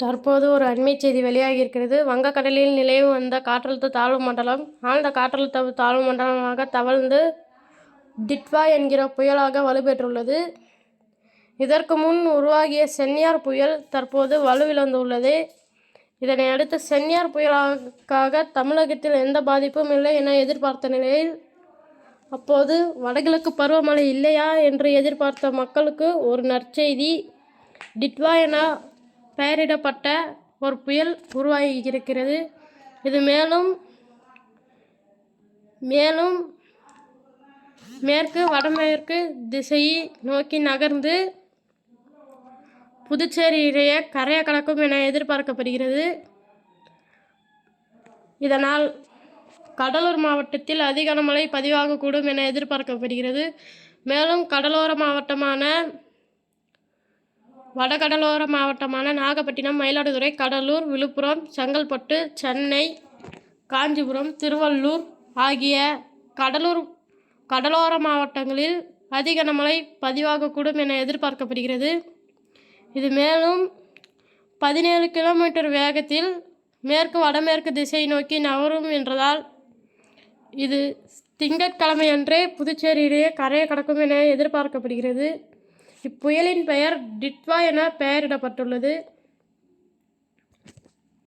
தற்போது ஒரு அண்மைச் செய்தி வெளியாகியிருக்கிறது. வங்கக்கடலில் நிலவி வந்த காற்றழுத்த தாழ்வு மண்டலம் ஆழ்ந்த காற்றழுத்த தாழ்வு மண்டலமாக தவழ்ந்து டிட்வா என்கிற புயலாக வலுப்பெற்றுள்ளது. இதற்கு முன் உருவாகிய சென்யார் புயல் தற்போது வலுவிழந்துள்ளது. இதனையடுத்து சென்யார் புயலுக்காக தமிழகத்தில் எந்த பாதிப்பும் இல்லை என எதிர்பார்த்த நிலையில் அப்போது வடகிழக்கு பருவமழை இல்லையா என்று எதிர்பார்த்த மக்களுக்கு ஒரு நற்செய்தி. டிட்வா என பெயரிடப்பட்ட ஒரு புயல் உருவாகியிருக்கிறது. இது மேலும் மேற்கு வடமேற்கு திசையை நோக்கி நகர்ந்து புதுச்சேரி இடையே கரையை கடக்கும் என எதிர்பார்க்கப்படுகிறது. இதனால் கடலூர் மாவட்டத்தில் அதிக கனமழை பதிவாகக்கூடும் என எதிர்பார்க்கப்படுகிறது. மேலும் வடகடலோர மாவட்டமான நாகப்பட்டினம், மயிலாடுதுறை, கடலூர், விழுப்புரம், செங்கல்பட்டு, சென்னை, காஞ்சிபுரம், திருவள்ளூர் ஆகிய கடலோர மாவட்டங்களில் அதிக கனமழை பதிவாகக்கூடும் என எதிர்பார்க்கப்படுகிறது. இது மேலும் 17 கிலோமீட்டர் வேகத்தில் மேற்கு வடமேற்கு திசையை நோக்கி நகரும் என்றதால் இது திங்கட்கிழமையன்றே புதுச்சேரி இடையே கரையை கடக்கும் என எதிர்பார்க்கப்படுகிறது. இப்புயலின் பெயர் டிட்வா என பெயரிடப்பட்டுள்ளது.